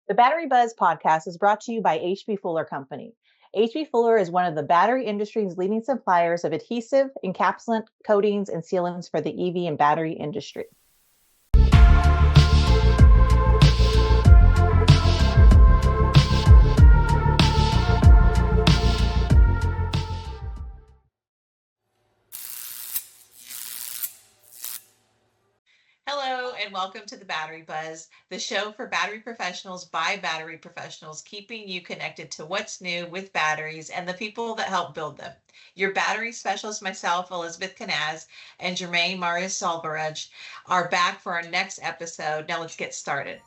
The Battery Buzz podcast is brought to you by H.B. Fuller Company. H.B. Fuller is one of the battery industry's leading suppliers of adhesive, encapsulant, coatings, and sealants for the EV and battery industry. Hello, and welcome to the Battery Buzz, the show for battery professionals by battery professionals, keeping you connected to what's new with batteries and the people that help build them. Your battery specialist, myself, Elizabeth Canaz, and Jermaine Marius Solvaraj are back for our next episode. Now let's get started.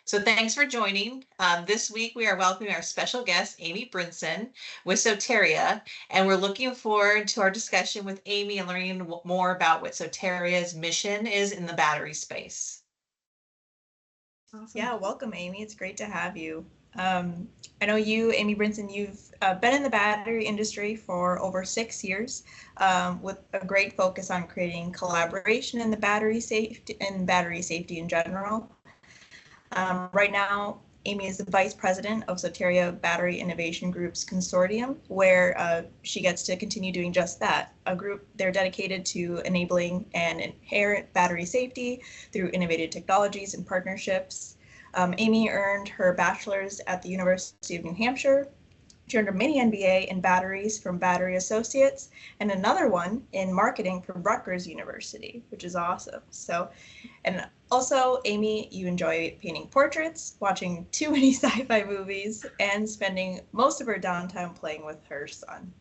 So thanks for joining. This week we are welcoming our special guest, Amy Brinson with Soteria, and we're looking forward to our discussion with Amy and learning more about what Soteria's mission is in the battery space. Awesome. Yeah, welcome, Amy. It's great to have you. I know you, Amy Brinson, you've been in the battery industry for over 6 years with a great focus on creating collaboration in the battery safety in general. Right now, Amy is the vice president of Soteria Battery Innovation Group's consortium, where she gets to continue doing just that. A group, they're dedicated to enabling and inherent battery safety through innovative technologies and partnerships. Amy earned her bachelor's at the University of New Hampshire. She earned a mini MBA in batteries from Battery Associates and another one in marketing from Rutgers University, which is awesome. So, and also, Amy, you enjoy painting portraits, watching too many sci-fi movies, and spending most of her downtime playing with her son.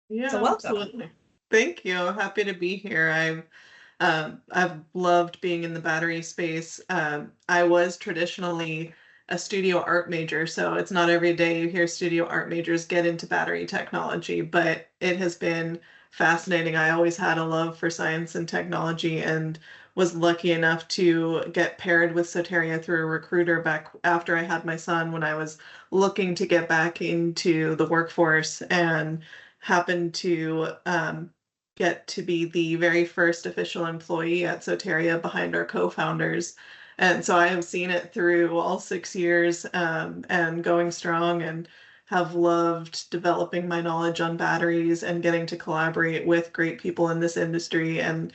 Yeah, so welcome. Absolutely. Thank you. Happy to be here. I've loved being in the battery space. I was traditionally a studio art major, so it's not every day you hear studio art majors get into battery technology, but it has been fascinating. I always had a love for science and technology and was lucky enough to get paired with Soteria through a recruiter back after I had my son when I was looking to get back into the workforce, and happened to get to be the very first official employee at Soteria behind our co-founders. And so I have seen it through all 6 years and going strong, and have loved developing my knowledge on batteries and getting to collaborate with great people in this industry, and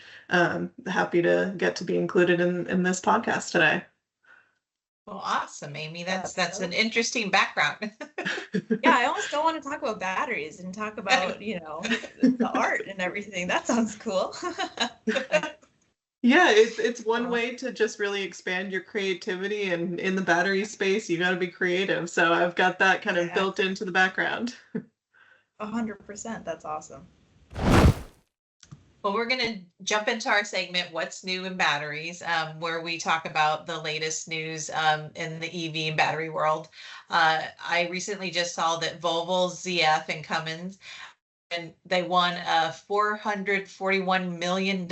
happy to get to be included in this podcast today. Well, awesome, Amy. That's an interesting background. Yeah, I almost don't want to talk about batteries and talk about, the art and everything. That sounds cool. Yeah, it's one way to just really expand your creativity, and in the battery space, you got to be creative. So I've got that kind of built into the background. 100%. That's awesome. Well, we're going to jump into our segment, What's New in Batteries, where we talk about the latest news in the EV and battery world. I recently just saw that Volvo, ZF, and Cummins, and they won a $441 million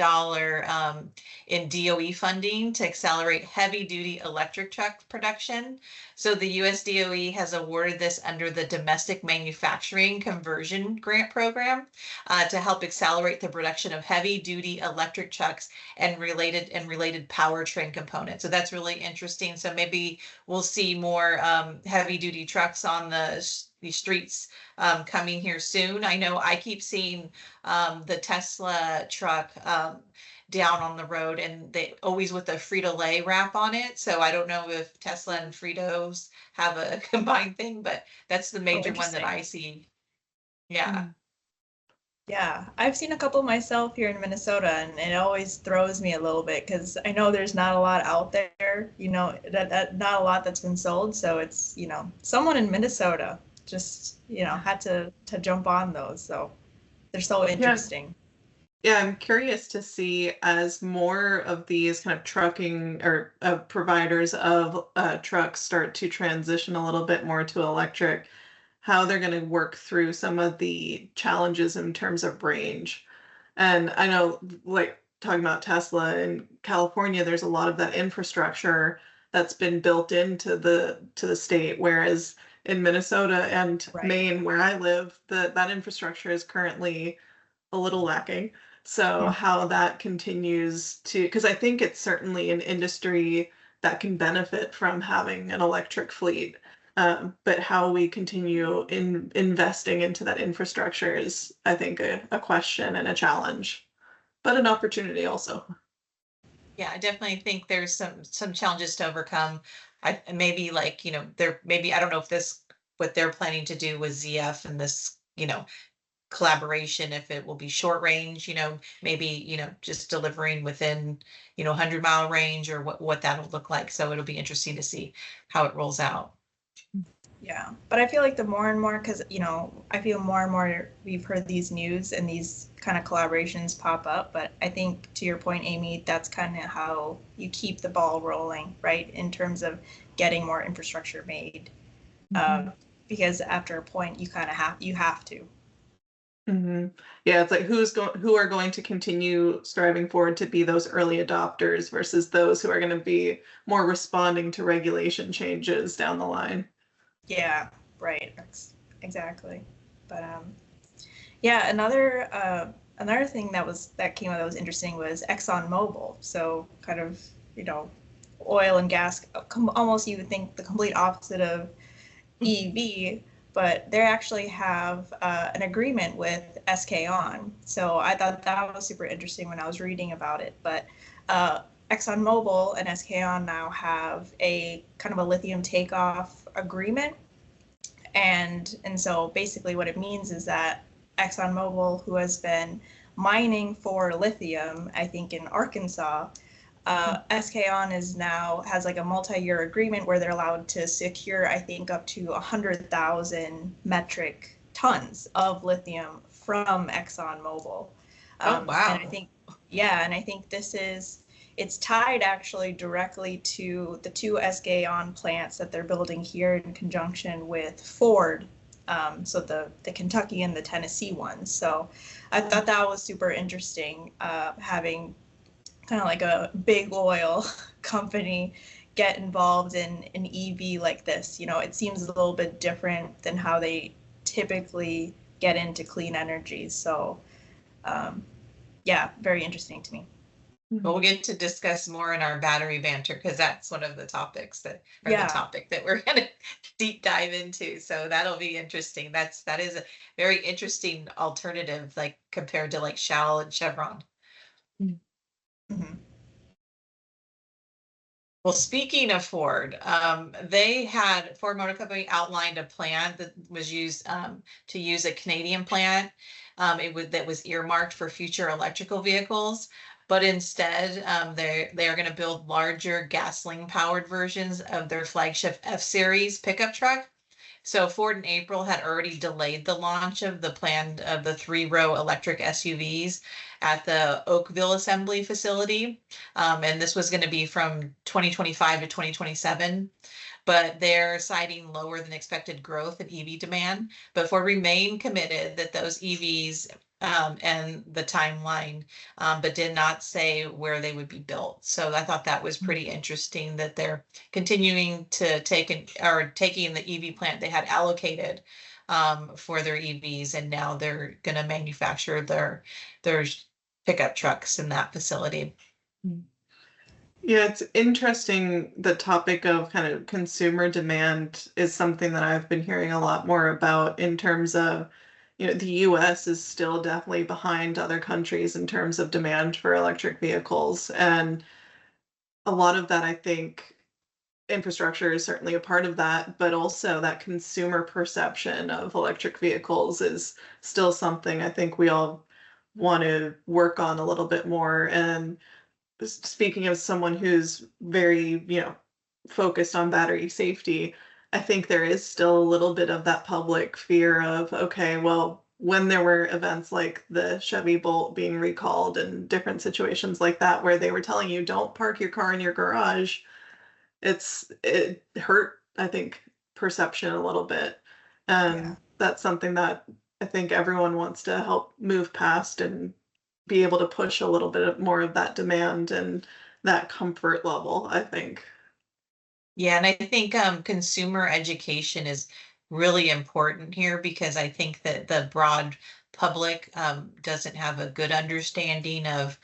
in DOE funding to accelerate heavy-duty electric truck production. So the US DOE has awarded this under the Domestic Manufacturing Conversion Grant Program to help accelerate the production of heavy-duty electric trucks and related powertrain components. So that's really interesting. So maybe we'll see more heavy-duty trucks on the streets coming here soon. I know I keep seeing the Tesla truck down on the road, and they always with a Frito-Lay wrap on it. So I don't know if Tesla and Fritos have a combined thing, but that's the major one that I see. Yeah. Yeah, I've seen a couple myself here in Minnesota, and it always throws me a little bit because I know there's not a lot out there, that not a lot that's been sold. So it's, someone in Minnesota just, had to jump on those. So they're so interesting. Yeah, I'm curious to see, as more of these kind of trucking or providers of trucks start to transition a little bit more to electric, how they're going to work through some of the challenges in terms of range. And I know, like talking about Tesla in California, there's a lot of that infrastructure that's been built into the state, whereas in Minnesota and Maine, where I live, that infrastructure is currently a little lacking. So how that continues to, because I think it's certainly an industry that can benefit from having an electric fleet. But how we continue investing into that infrastructure is, I think, a question and a challenge, but an opportunity also. Yeah, I definitely think there's some challenges to overcome. Maybe like, there maybe I don't know if this what they're planning to do with ZF and this, collaboration, if it will be short range, maybe, just delivering within, 100-mile range, or what that'll look like. So it'll be interesting to see how it rolls out. Yeah, but I feel like the more and more, because I feel more and more we've heard these news and these kind of collaborations pop up. But I think, to your point, Amy, that's kind of how you keep the ball rolling, right? In terms of getting more infrastructure made, because after a point, you kind of have to. Yeah, it's like who are going to continue striving forward to be those early adopters versus those who are going to be more responding to regulation changes down the line. Yeah, right. Exactly. But yeah, another thing that came out that was interesting was ExxonMobil. So kind of, oil and gas, almost you would think the complete opposite of EV, but they actually have an agreement with SK On. So I thought that was super interesting when I was reading about it. But ExxonMobil and SK On now have a kind of a lithium takeoff agreement. And so basically what it means is that ExxonMobil, who has been mining for lithium, I think in Arkansas, SK On has like a multi-year agreement where they're allowed to secure, I think, up to 100,000 metric tons of lithium from ExxonMobil. Oh, wow. And I think it's tied actually directly to the two SK On plants that they're building here in conjunction with Ford. So the Kentucky and the Tennessee ones. So I thought that was super interesting, having kind of like a big oil company get involved in an EV like this. It seems a little bit different than how they typically get into clean energy. So yeah, very interesting to me. But we'll get to discuss more in our battery banter, because that's one of the topics the topic that we're going to deep dive into. So that'll be interesting. That is a very interesting alternative, like compared to like Shell and Chevron. Well, speaking of Ford, Ford Motor Company outlined a plan that was used to use a Canadian plant. That was earmarked for future electrical vehicles, but instead they are going to build larger gasoline-powered versions of their flagship F-Series pickup truck. So Ford in April had already delayed the launch of the 3-row electric SUVs at the Oakville assembly facility. And this was going to be from 2025 to 2027. But they're citing lower than expected growth in EV demand. But Ford remained committed that those EVs and the timeline, but did not say where they would be built. So I thought that was pretty interesting that they're continuing to taking the EV plant they had allocated for their EVs, and now they're going to manufacture their pickup trucks in that facility. Yeah, it's interesting. The topic of kind of consumer demand is something that I've been hearing a lot more about, in terms of, the US is still definitely behind other countries in terms of demand for electric vehicles. And a lot of that, I think, infrastructure is certainly a part of that, but also that consumer perception of electric vehicles is still something I think we all want to work on a little bit more. And speaking of someone who's very, focused on battery safety, I think there is still a little bit of that public fear of, okay, well, when there were events like the Chevy Bolt being recalled and different situations like that, where they were telling you, don't park your car in your garage, it hurt, I think, perception a little bit. And that's something that I think everyone wants to help move past and be able to push a little bit more of that demand and that comfort level, I think. Yeah, and I think consumer education is really important here, because I think that the broad public doesn't have a good understanding of,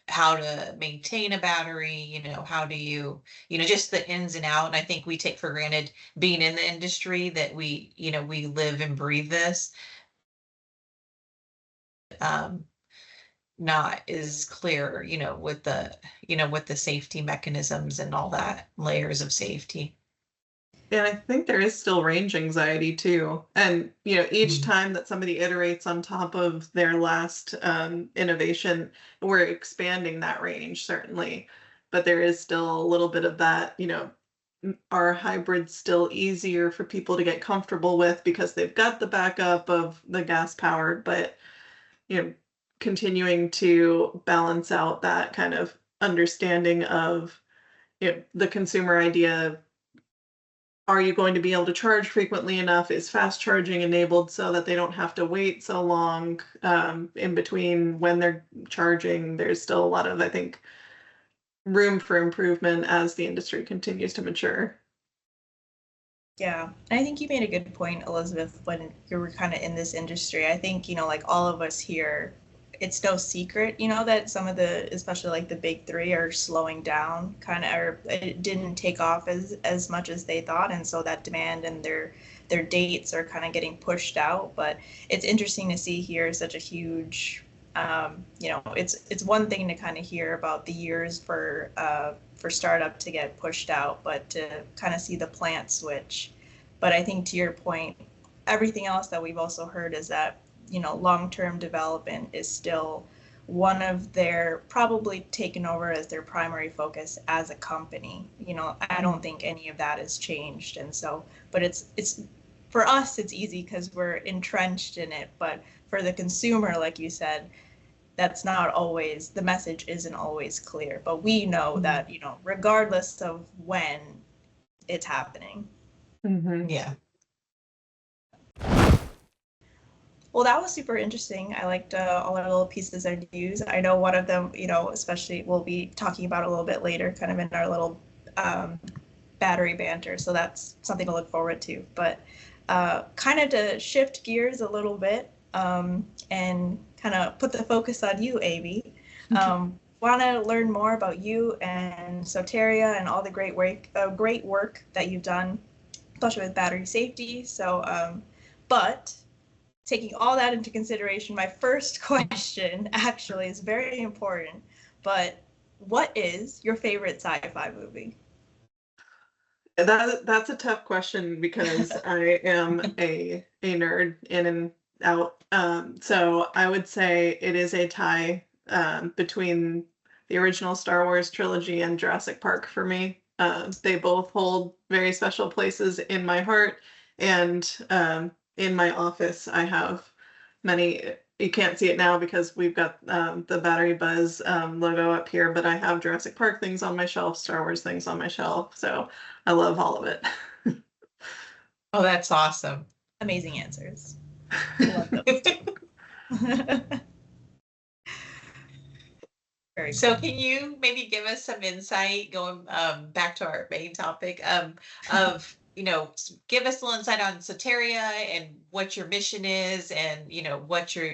how to maintain a battery, how do you, just the ins and out. And I think we take for granted being in the industry that we live and breathe this. Um, Not as clear, with the safety mechanisms and all that layers of safety. And I think there is still range anxiety too. And, each Mm. time that somebody iterates on top of their last innovation, we're expanding that range, certainly. But there is still a little bit of that, are hybrids still easier for people to get comfortable with because they've got the backup of the gas powered, but, continuing to balance out that kind of understanding of, the consumer idea. Are you going to be able to charge frequently enough? Is fast charging enabled so that they don't have to wait so long in between when they're charging? There's still a lot of, I think, room for improvement as the industry continues to mature. Yeah, and I think you made a good point, Elizabeth, when you were kind of in this industry. I think, like all of us here, it's no secret, that some of the, especially like the big three, are slowing down, kind of, or it didn't take off as much as they thought, and so that demand and their dates are kind of getting pushed out. But it's interesting to see here such a huge, it's one thing to kind of hear about the years for startup to get pushed out, but to kind of see the plant switch. But I think to your point, everything else that we've also heard is that, long-term development is still one of their, probably taken over as their primary focus as a company. I don't think any of that has changed. And so, but it's for us, it's easy because we're entrenched in it. But for the consumer, like you said, that's not always, the message isn't always clear, but we know that, regardless of when it's happening. Mm-hmm. Yeah. Well, that was super interesting. I liked all our little pieces of news. I know one of them, especially we'll be talking about a little bit later, kind of in our little battery banter. So that's something to look forward to. But kind of to shift gears a little bit and kind of put the focus on you, Amy. Want to learn more about you and Soteria and all the great work that you've done, especially with battery safety. So, but taking all that into consideration, my first question actually is very important. But what is your favorite sci-fi movie? That's a tough question because I am a nerd in and out. So I would say it is a tie between the original Star Wars trilogy and Jurassic Park for me. They both hold very special places in my heart, and in my office I have many. You can't see it now because we've got the Battery Buzz logo up here, but I have Jurassic Park things on my shelf, Star Wars things on my shelf. So I love all of it. Oh, that's awesome. Amazing answers. Love those. Very So cool. can you maybe give us some insight going back to our main topic of, give us a little insight on Soteria and what your mission is and, what your,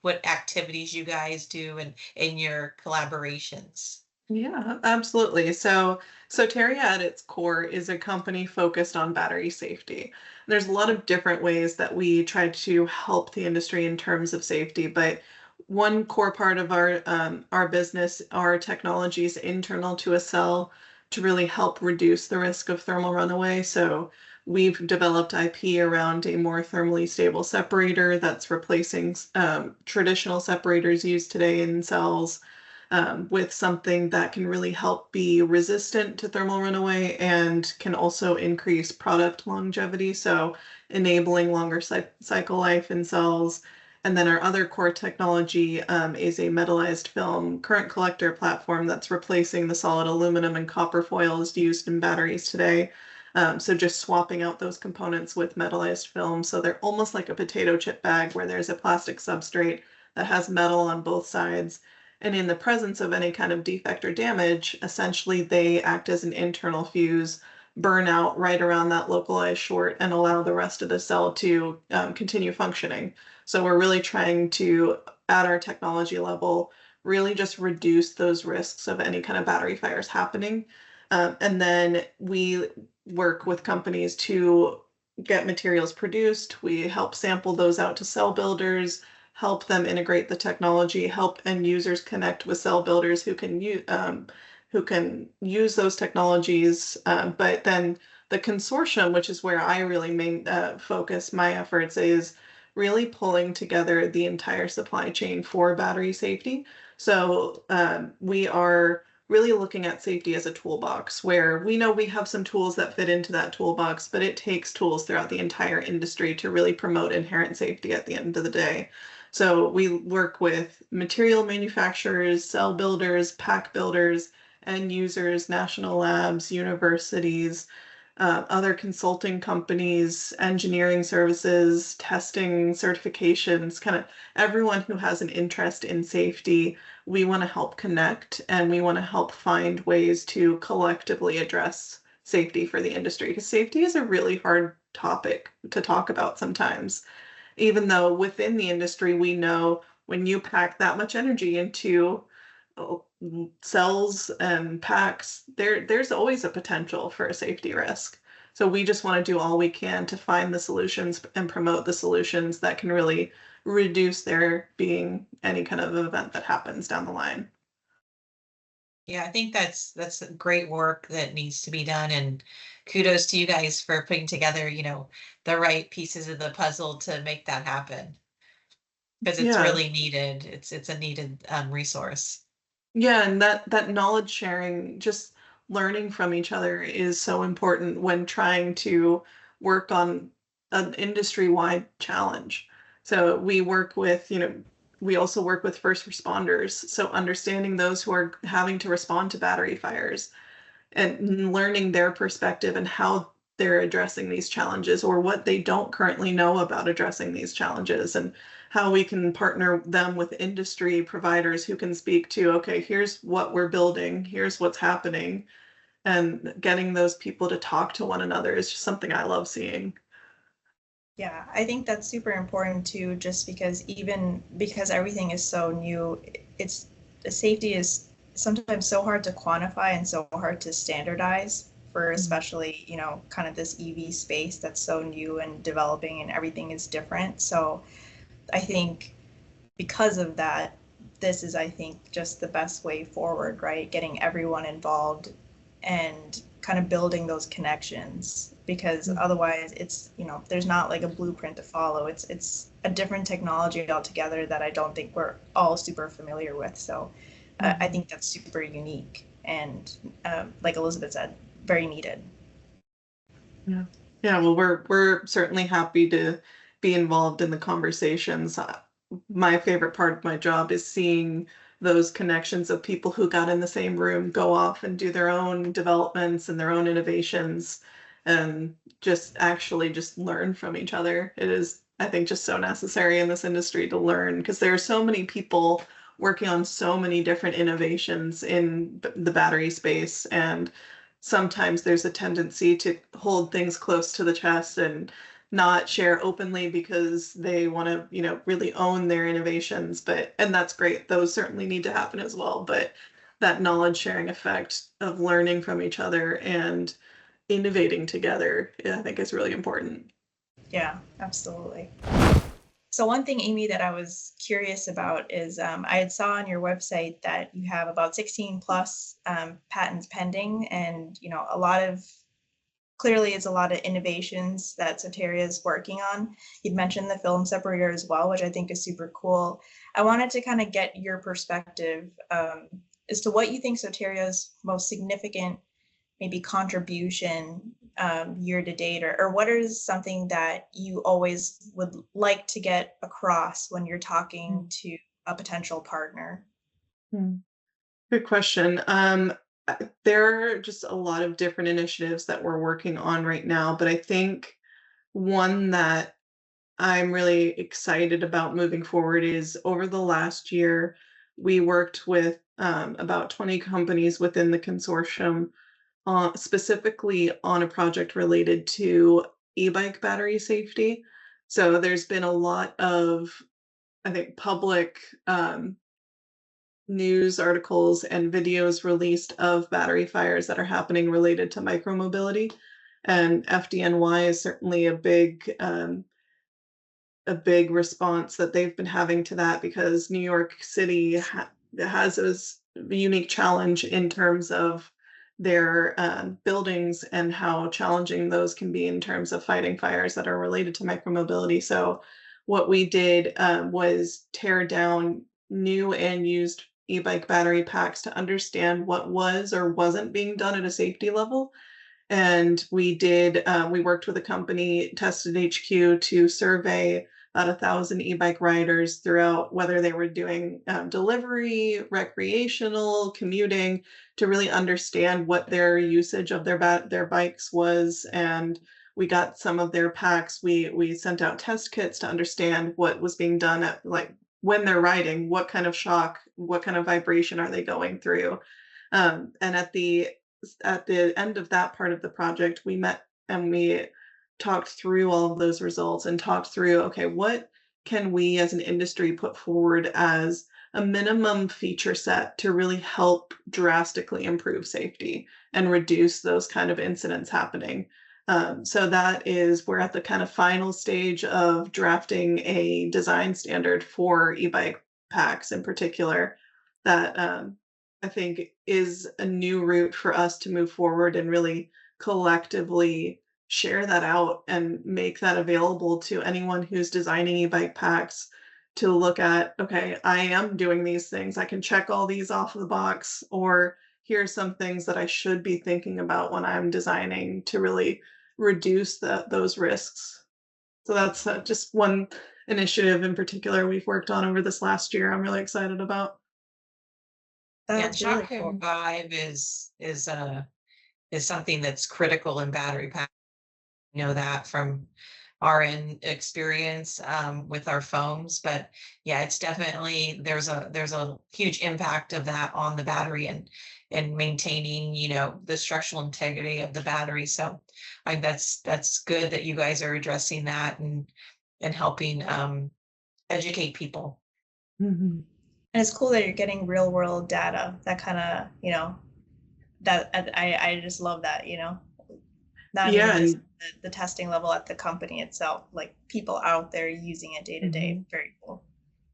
what activities you guys do and in your collaborations. Yeah, absolutely. So Soteria at its core is a company focused on battery safety. There's a lot of different ways that we try to help the industry in terms of safety, but one core part of our business are technologies internal to a cell to really help reduce the risk of thermal runaway. So we've developed IP around a more thermally stable separator that's replacing traditional separators used today in cells with something that can really help be resistant to thermal runaway and can also increase product longevity. So enabling longer cycle life in cells. And then our other core technology is a metallized film current collector platform that's replacing the solid aluminum and copper foils used in batteries today. So just swapping out those components with metallized film. So they're almost like a potato chip bag where there's a plastic substrate that has metal on both sides. And in the presence of any kind of defect or damage, essentially they act as an internal fuse, burn out right around that localized short, and allow the rest of the cell to continue functioning. So we're really trying to, at our technology level, really just reduce those risks of any kind of battery fires happening. And then we work with companies to get materials produced. We help sample those out to cell builders, help them integrate the technology, help end users connect with cell builders who can use those technologies. But then the consortium, which is where I really focus my efforts, is really pulling together the entire supply chain for battery safety. So we are really looking at safety as a toolbox where we know we have some tools that fit into that toolbox, but it takes tools throughout the entire industry to really promote inherent safety at the end of the day. So we work with material manufacturers, cell builders, pack builders, end users, national labs, universities, other consulting companies, engineering services, testing, certifications, kind of everyone who has an interest in safety. We want to help connect and we want to help find ways to collectively address safety for the industry because safety is a really hard topic to talk about sometimes. Even though within the industry, we know when you pack that much energy into cells and packs, there's always a potential for a safety risk. So we just want to do all we can to find the solutions and promote the solutions that can really reduce there being any kind of event that happens down the line. Yeah, I think that's great work that needs to be done, and kudos to you guys for putting together, the right pieces of the puzzle to make that happen because it's Yeah. really needed. It's a needed resource. Yeah, and that knowledge sharing, just learning from each other is so important when trying to work on an industry-wide challenge. So we also work with first responders. So understanding those who are having to respond to battery fires and learning their perspective and how they're addressing these challenges or what they don't currently know about addressing these challenges and how we can partner them with industry providers who can speak to, okay, here's what we're building, here's what's happening, and getting those people to talk to one another is just something I love seeing. Yeah, I think that's super important too, just because even because everything is so new, it's safety is sometimes so hard to quantify and so hard to standardize for especially, kind of this EV space that's so new and developing and everything is different. So I think because of that, this is, I think, just the best way forward, right? Getting everyone involved and kind of building those connections because otherwise it's, there's not like a blueprint to follow. It's a different technology altogether that I don't think we're all super familiar with. So I think that's super unique and like Elizabeth said, very needed. Yeah. Yeah, well, we're certainly happy to be involved in the conversations. My favorite part of my job is seeing those connections of people who got in the same room go off and do their own developments and their own innovations and just learn from each other. It is, I think, just so necessary in this industry to learn because there are so many people working on so many different innovations in the battery space and sometimes there's a tendency to hold things close to the chest and not share openly because they want to, really own their innovations. And that's great. Those certainly need to happen as well. But that knowledge sharing effect of learning from each other and innovating together, I think is really important. Yeah, absolutely. So one thing, Amy, that I was curious about is I had saw on your website that you have about 16 plus patents pending, and clearly it's a lot of innovations that Soteria is working on. You'd mentioned the film separator as well, which I think is super cool. I wanted to kind of get your perspective as to what you think Soteria's most significant maybe contribution year to date, or what is something that you always would like to get across when you're talking to a potential partner? Good question. There are just a lot of different initiatives that we're working on right now, but I think one that I'm really excited about moving forward is over the last year, we worked with about 20 companies within the consortium, specifically on a project related to e-bike battery safety. So there's been a lot of, I think, public news articles and videos released of battery fires that are happening related to micromobility. And FDNY is certainly a big response that they've been having to that, because New York City has a unique challenge in terms of their buildings and how challenging those can be in terms of fighting fires that are related to micromobility. So what we did was tear down new and used e-bike battery packs to understand what was or wasn't being done at a safety level. And we worked with a company, Tested HQ, to survey about 1,000 e-bike riders throughout, whether they were doing delivery, recreational, commuting, to really understand what their usage of their bikes was. And we got some of their packs. We sent out test kits to understand what was being done at, like, when they're riding, what kind of shock, what kind of vibration are they going through. And at the end of that part of the project, we met and we talked through all of those results and talked through, okay, what can we as an industry put forward as a minimum feature set to really help drastically improve safety and reduce those kind of incidents happening. So we're at the kind of final stage of drafting a design standard for e-bike packs in particular that I think is a new route for us to move forward and really collectively share that out and make that available to anyone who's designing e-bike packs to look at, okay, I am doing these things. I can check all these off the box, or here are some things that I should be thinking about when I'm designing to really reduce those risks. So that's just one initiative in particular we've worked on over this last year. I'm really excited about. Yeah, That's really shock cool. and vibe is something that's critical in battery pack. You know that from our experience with our foams, but yeah, it's definitely there's a huge impact of that on the battery and maintaining, you know, the structural integrity of the battery. So I think that's good that you guys are addressing that and helping educate people. Mm-hmm. And it's cool that you're getting real world data that kind of, that I just love that, not Yeah, even just and the testing level at the company itself, like people out there using it day to day. Very cool.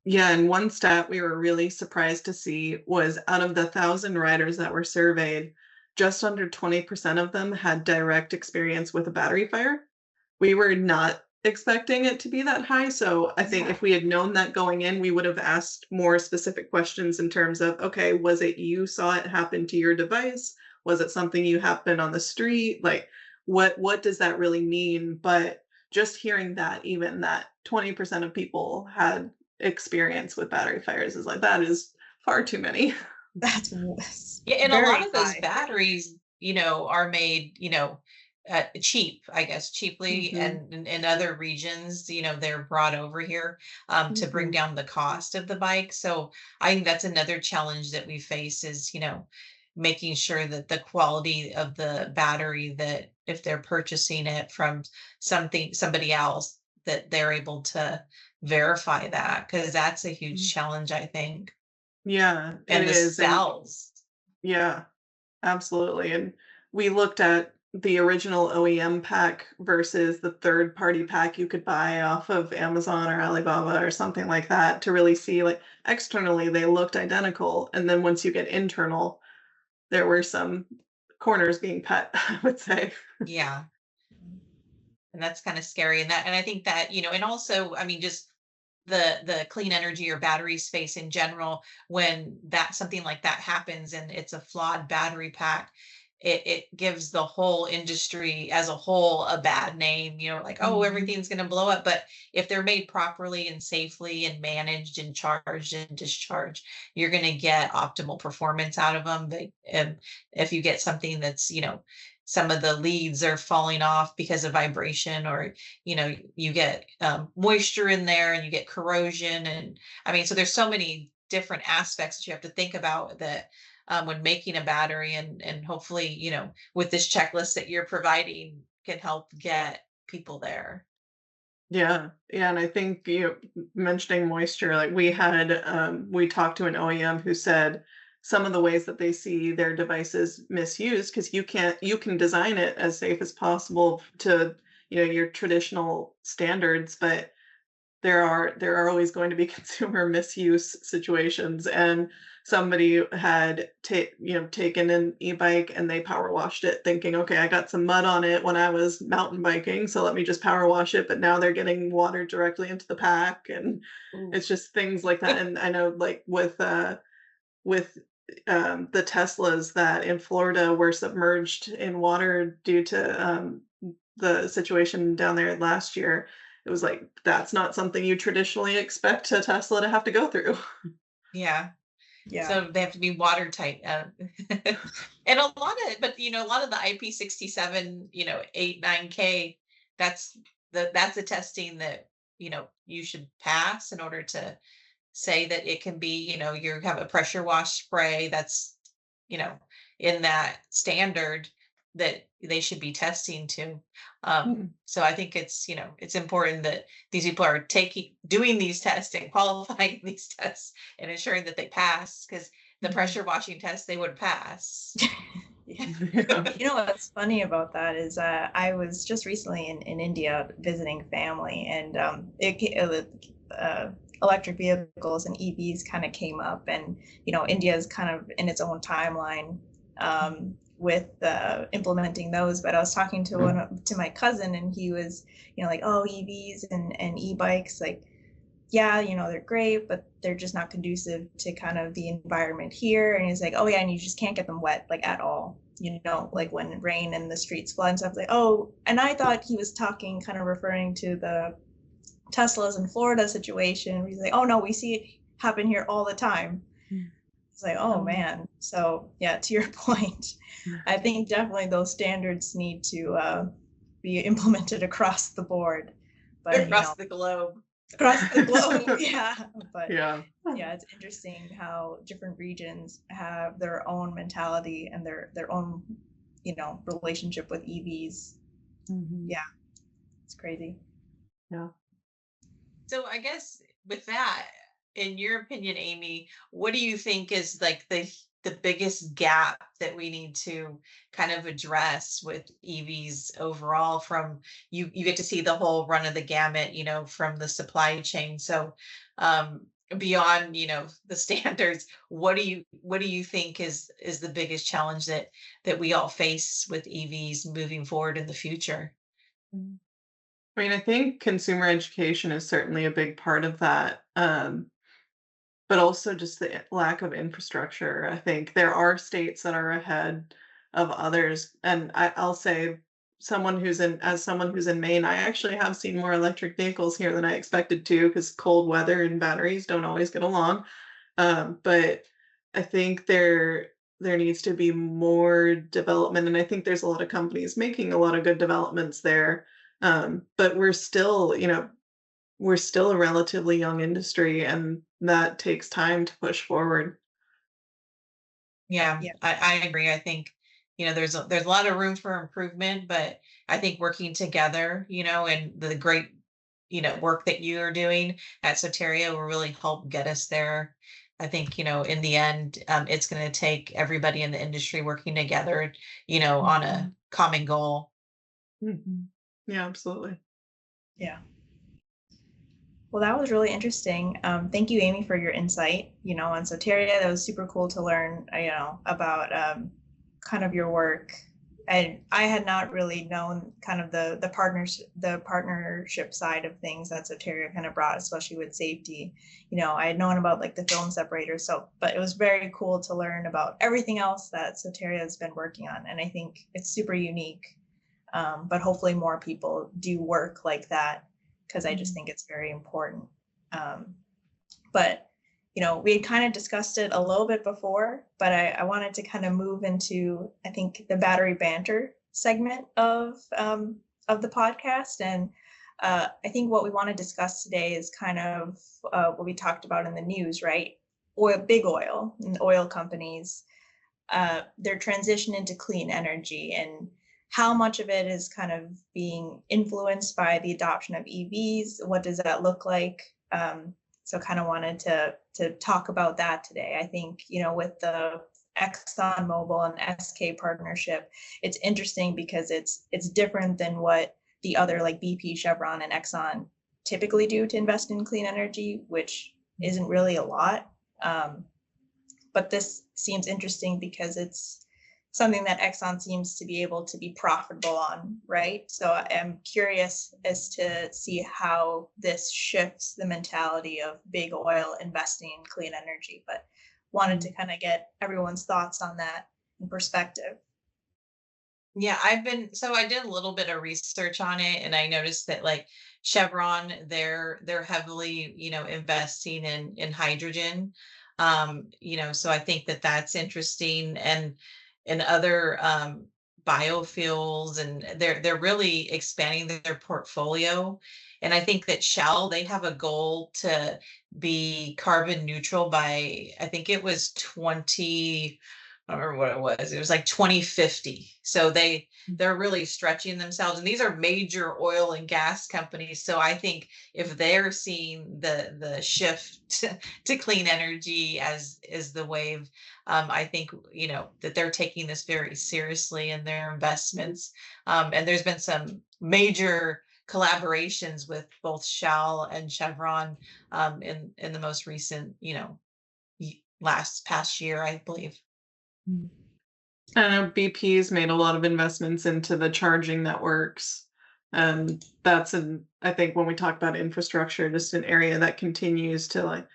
yeah, and one stat we were really surprised to see was out of the 1,000 riders that were surveyed, just under 20% of them had direct experience with a battery fire. We were not expecting it to be that high. So I think if we had known that going in, we would have asked more specific questions in terms of, okay, was it you saw it happen to your device? Was it something you happened on the street? Like, what does that really mean? But just hearing that, even that 20% of people had experience with battery fires, is like, that is far too many. That's Yeah, and a very lot of those high. batteries, you know, are made, you know, cheap, I guess, cheaply, and in other regions, you know, they're brought over here to bring down the cost of the bike. So I think that's another challenge that we face is, you know, making sure that the quality of the battery, that if they're purchasing it from somebody else, that they're able to verify that, because that's a huge challenge, I think. Yeah, it And the is. And cells. yeah, absolutely. And we looked at the original OEM pack versus the third party pack you could buy off of Amazon or Alibaba or something like that to really see, like, externally they looked identical. And then once you get internal, there were some corners being cut, I would say. Yeah. And that's kind of scary. And I think that, you know, and also, I mean, just the clean energy or battery space in general, when that something like that happens and it's a flawed battery pack, it gives the whole industry as a whole a bad name, you know, like, oh, everything's going to blow up. But if they're made properly and safely and managed and charged and discharged, you're going to get optimal performance out of them. But if you get something that's, you know, some of the leads are falling off because of vibration, or, you know, you get moisture in there and you get corrosion. And I mean, so there's so many different aspects that you have to think about that when making a battery, and hopefully, you know, with this checklist that you're providing can help get people there. Yeah, yeah, and I think you mentioning moisture, like we talked to an OEM who said some of the ways that they see their devices misused, because you can design it as safe as possible to, your traditional standards, but there are always going to be consumer misuse situations, and somebody had taken an e-bike and they power washed it thinking, okay, I got some mud on it when I was mountain biking, so let me just power wash it, but now they're getting water directly into the pack, and Ooh. it's just things like that. And I know, like, with the Teslas that in Florida were submerged in water due to the situation down there last year. It was like, that's not something you traditionally expect a Tesla to have to go through. Yeah. Yeah. So they have to be watertight. And a lot of, but a lot of the IP67, 8, 9K, that's that's the testing that, you should pass in order to say that it can be, you have a pressure wash spray that's, you know, in that standard that they should be testing to. Mm. So I think it's important that these people are doing these tests and qualifying these tests and ensuring that they pass, because the Mhm. pressure washing test they would pass. Yeah. Yeah. You know what's funny about that is I was just recently in India visiting family, and electric vehicles and EVs kind of came up, and India is kind of in its own timeline with implementing those. But I was talking to my cousin, and he was like, oh, EVs and e-bikes, like, yeah, they're great, but they're just not conducive to kind of the environment here. And he's like, oh yeah, and you just can't get them wet, like, at all, like when it rain and the streets flood and stuff. Like, oh, and I thought he was talking, kind of referring to the Teslas in Florida situation. He's like, oh no, we see it happen here all the time. It's like, oh man. So yeah, to your point, I think definitely those standards need to be implemented across the board. But Across the globe. across the globe, yeah. But Yeah. yeah, it's interesting how different regions have their own mentality and their own relationship with EVs. Mhm. Yeah, it's crazy. Yeah. So I guess with that, in your opinion, Amy, what do you think is like the biggest gap that we need to kind of address with EVs overall? From you get to see the whole run of the gamut, from the supply chain. So beyond, the standards, what do you think is the biggest challenge that we all face with EVs moving forward in the future? Mm. I mean, I think consumer education is certainly a big part of that. But also just the lack of infrastructure. I think there are states that are ahead of others, and I'll say, someone who's in Maine, I actually have seen more electric vehicles here than I expected to, because cold weather and batteries don't always get along. But I think there needs to be more development, and I think there's a lot of companies making a lot of good developments there. But we're still a relatively young industry, and that takes time to push forward. Yeah, Yeah. I agree. I think, there's a lot of room for improvement, but I think working together, and the great, work that you are doing at Soteria will really help get us there. I think, in the end, it's going to take everybody in the industry working together, on a common goal. Mhm. Yeah, absolutely. Yeah. Well, that was really interesting. Thank you, Amy, for your insight, on Soteria. That was super cool to learn, about kind of your work. And I had not really known kind of the partnership side of things that Soteria kind of brought, especially with safety. I had known about like the film separator, but it was very cool to learn about everything else that Soteria has been working on. And I think it's super unique. But hopefully more people do work like that, because I just think it's very important. Um, but we had kind of discussed it a little bit before, but I wanted to kind of move into, I think, the battery banter segment of the podcast. And I think what we want to discuss today is kind of what we talked about in the news, right? Big oil and oil companies, their transition into clean energy, and how much of it is kind of being influenced by the adoption of EVs? What does that look like? So kind of wanted to talk about that today. I think, with the ExxonMobil and SK partnership, it's interesting because it's different than what the other like BP, Chevron, and Exxon typically do to invest in clean energy, which isn't really a lot. But this seems interesting because it's something that Exxon seems to be able to be profitable on, right? So I'm curious as to see how this shifts the mentality of big oil investing in clean energy, but wanted to kind of get everyone's thoughts on that in perspective. Yeah, I did a little bit of research on it, and I noticed that like Chevron, they're heavily, investing in hydrogen. So I think that that's interesting, and other biofuels, and they're really expanding their portfolio. And I think that Shell, they have a goal to be carbon neutral by, I think it was 20, I don't remember what it was. It was like 2050. So they're really stretching themselves. And these are major oil and gas companies. So I think if they're seeing the shift to clean energy as the wave, I think that they're taking this very seriously in their investments. And there's been some major collaborations with both Shell and Chevron in the most recent, past year, I believe. I know BP's made a lot of investments into the charging networks. And that's I think when we talk about infrastructure, just an area that continues to like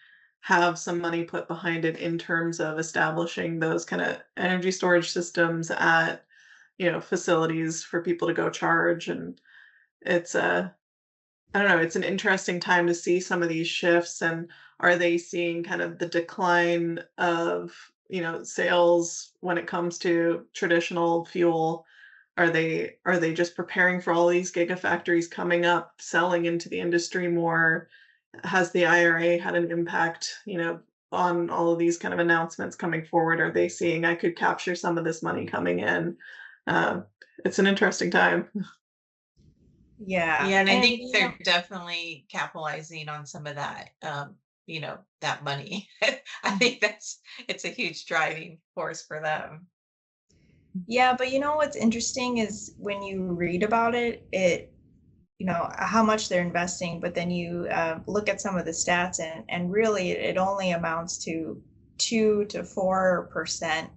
have some money put behind it in terms of establishing those kind of energy storage systems at, facilities for people to go charge. And it's I don't know, it's an interesting time to see some of these shifts. And are they seeing kind of the decline of, sales when it comes to traditional fuel? Are they just preparing for all these gigafactories coming up, selling into the industry more? Has the IRA had an impact, on all of these kind of announcements coming forward? Are they seeing I could capture some of this money coming in? It's an interesting time. Yeah. Yeah, and I think they're definitely capitalizing on some of that, that money. I think it's a huge driving force for them. Yeah, but what's interesting is when you read about it, how much they're investing, but then you look at some of the stats, and really it only amounts to 2 to 4%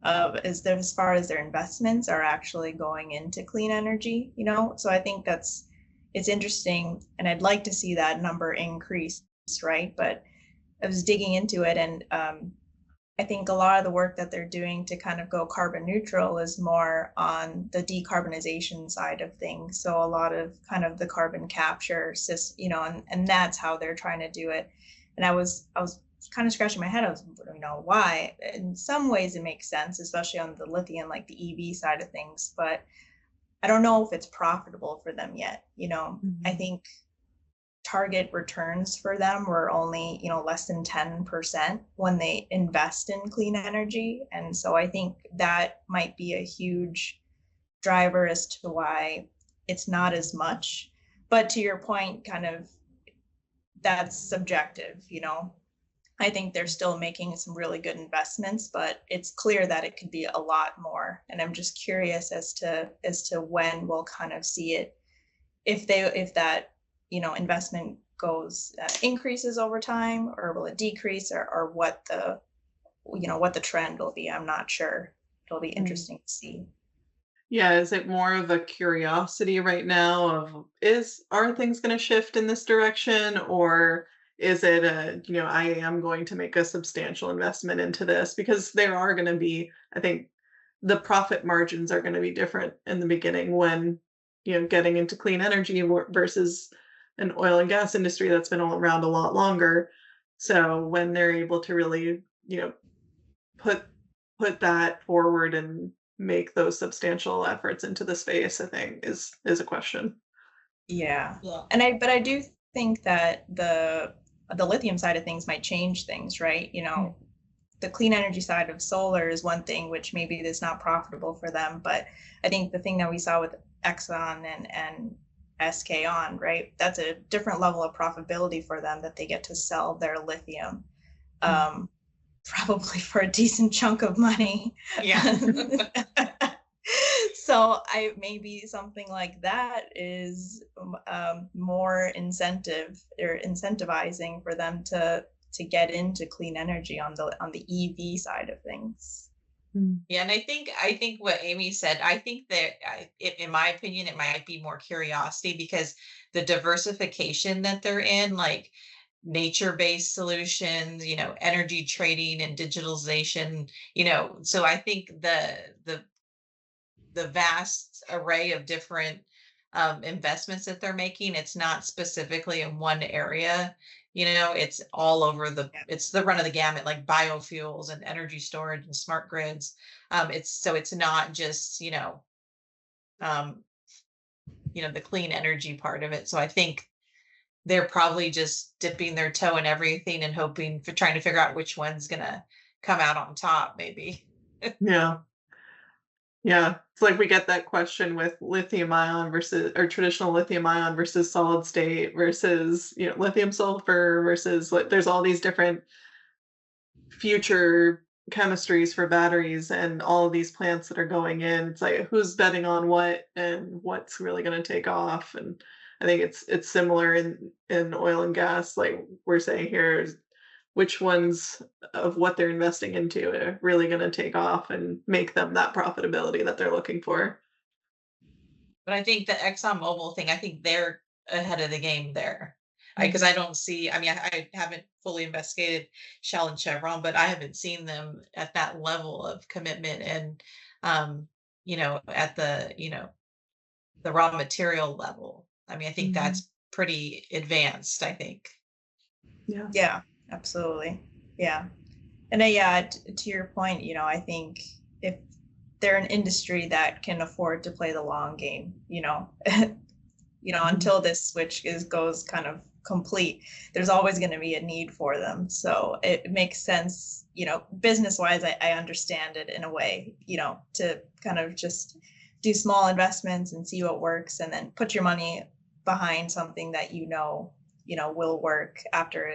of as far as their investments are actually going into clean energy. So I think it's interesting, and I'd like to see that number increase, right? But I was digging into it, and I think a lot of the work that they're doing to kind of go carbon neutral is more on the decarbonization side of things. So a lot of kind of the carbon capture, and that's how they're trying to do it. And I was kind of scratching my head. I was, why? In some ways it makes sense, especially on the lithium, like the EV side of things, but I don't know if it's profitable for them yet. I think target returns for them were only, less than 10% when they invest in clean energy. And so I think that might be a huge driver as to why it's not as much. But to your point, kind of that's subjective, I think they're still making some really good investments, but it's clear that it could be a lot more. And I'm just curious as to when we'll kind of see it, if that investment goes increases over time, or will it decrease, or what the trend will be. I'm not sure. It'll be interesting to see. Yeah, is it more of a curiosity right now of are things going to shift in this direction, or is it I am going to make a substantial investment into this? Because there are going to be, I think the profit margins are going to be different in the beginning when getting into clean energy versus an oil and gas industry that's been around a lot longer. So when they're able to really put that forward and make those substantial efforts into the space, I think is a question. Yeah. And I do think that the lithium side of things might change things, right? the clean energy side of solar is one thing, which maybe is not profitable for them. But I think the thing that we saw with Exxon and SK on, right, that's a different level of profitability for them, that they get to sell their lithium, probably for a decent chunk of money. Yeah. So maybe something like that is more incentivizing for them to get into clean energy on the EV side of things. Yeah, and I think what Amy said, I think that in my opinion, it might be more curiosity, because the diversification that they're in, like nature-based solutions, energy trading and digitalization, so I think the vast array of different investments that they're making, it's not specifically in one area. It's all over it's the run of the gamut, like biofuels and energy storage and smart grids. It's not just the clean energy part of it. So I think they're probably just dipping their toe in everything and trying to figure out which one's gonna come out on top, maybe. Yeah. Yeah, it's like we get that question with lithium ion versus, or traditional lithium ion versus solid state versus, lithium sulfur versus, like, there's all these different future chemistries for batteries and all of these plants that are going in. It's like, who's betting on what and what's really going to take off? And I think it's similar in oil and gas, like we're saying here, is which ones of what they're investing into are really going to take off and make them that profitability that they're looking for. But I think the ExxonMobil thing, I think they're ahead of the game there. Because I don't see, I haven't fully investigated Shell and Chevron, but I haven't seen them at that level of commitment and, at the raw material level. I think that's pretty advanced, I think. Yeah. Yeah, absolutely. Yeah. And to your point, I think if they're an industry that can afford to play the long game, until this switch goes kind of complete, there's always going to be a need for them. So it makes sense, business wise, I understand it in a way, to kind of just do small investments and see what works, and then put your money behind something that will work after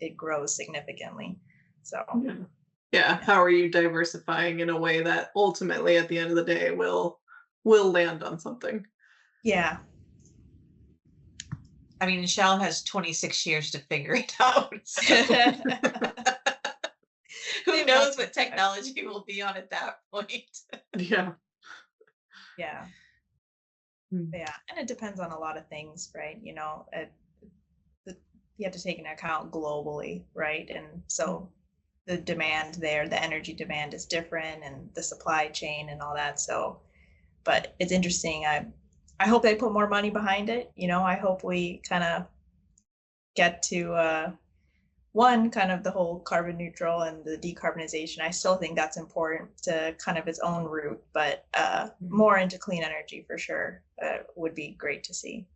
it grows significantly. So yeah, how are you diversifying in a way that ultimately at the end of the day will land on something? Yeah. Shell has 26 years to figure it out. So. Who knows what technology will be on at that point? Yeah. Yeah. Yeah. And it depends on a lot of things, right? You have to take into account globally, right? And so the demand there, the energy demand is different, and the supply chain and all that. So, but it's interesting. I hope they put more money behind it. I hope we kind of get to kind of the whole carbon neutral and the decarbonization. I still think that's important to kind of its own route, but more into clean energy for sure would be great to see.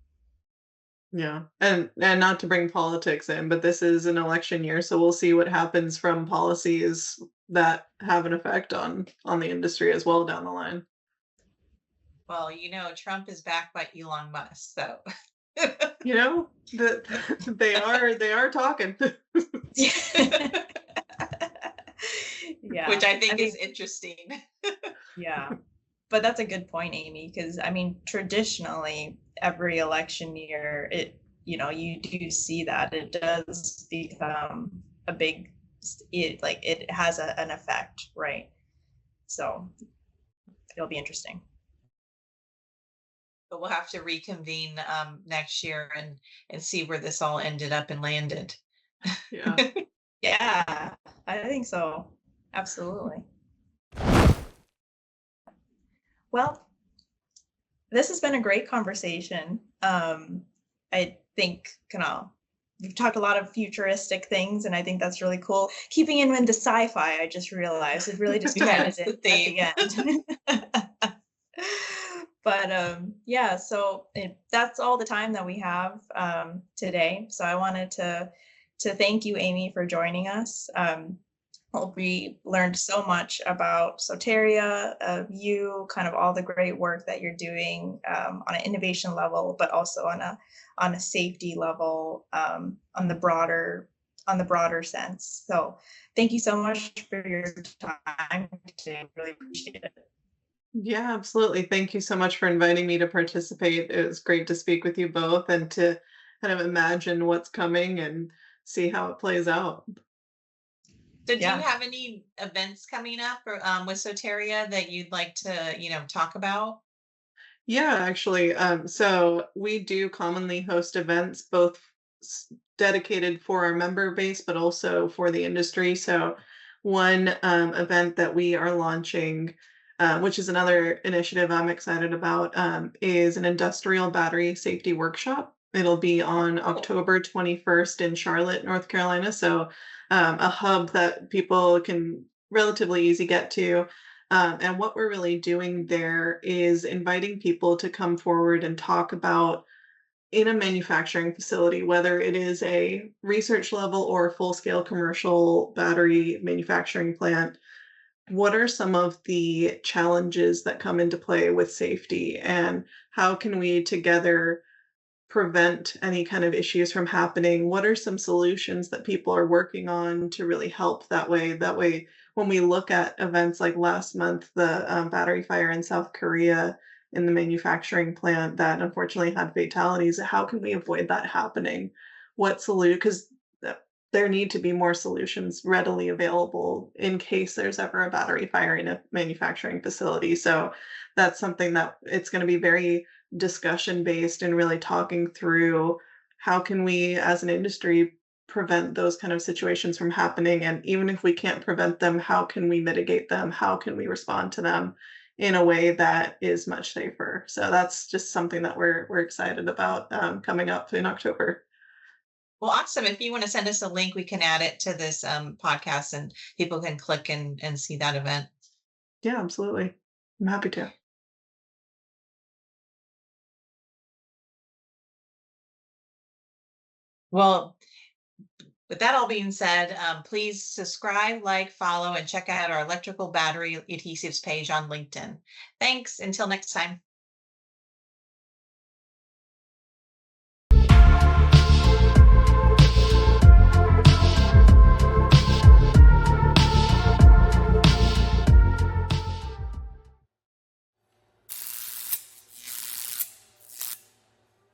Yeah, and not to bring politics in, but this is an election year, so we'll see what happens from policies that have an effect on the industry as well down the line. Well, Trump is backed by Elon Musk, so they are talking. Yeah, which I think is interesting. Yeah, but that's a good point, Amy, because traditionally every election year, you do see that it does become a big, it has an effect, right? So it'll be interesting. But we'll have to reconvene next year and see where this all ended up and landed. Yeah. Yeah, I think so. Absolutely. Well, this has been a great conversation. I think we've talked a lot of futuristic things, and I think that's really cool. Keeping in with the sci-fi, I just realized it really just ties it at the end. But so that's all the time that we have today. So I wanted to thank you, Amy, for joining us. Well, we learned so much about Soteria, you, kind of all the great work that you're doing on an innovation level, but also on a safety level, on the broader sense. So thank you so much for your time today. Really appreciate it. Yeah, absolutely. Thank you so much for inviting me to participate. It was great to speak with you both and to kind of imagine what's coming and see how it plays out. So do you Yeah. have any events coming up or with Soteria that you'd like to, talk about? Yeah, actually, so we do commonly host events both dedicated for our member base, but also for the industry. So one event that we are launching, which is another initiative I'm excited about, is an industrial battery safety workshop. It'll be on October 21st in Charlotte, North Carolina. So a hub that people can relatively easy get to. And what we're really doing there is inviting people to come forward and talk about in a manufacturing facility, whether it is a research level or a full scale commercial battery manufacturing plant, what are some of the challenges that come into play with safety and how can we together prevent any kind of issues from happening? What are some solutions that people are working on to really help that way? That way, when we look at events like last month, the battery fire in South Korea in the manufacturing plant that unfortunately had fatalities, how can we avoid that happening? What solution? Because there need to be more solutions readily available in case there's ever a battery fire in a manufacturing facility. So that's something that it's going to be very discussion based and really talking through how can we as an industry prevent those kind of situations from happening, and even if we can't prevent them, how can we mitigate them, how can we respond to them in a way that is much safer. So that's just something that we're excited about coming up in October. Well, awesome. If you want to send us a link, we can add it to this podcast and people can click and see that event. Yeah, absolutely, I'm happy to. Well, with that all being said, please subscribe, like, follow, and check out our electrical battery adhesives page on LinkedIn. Thanks. Until next time.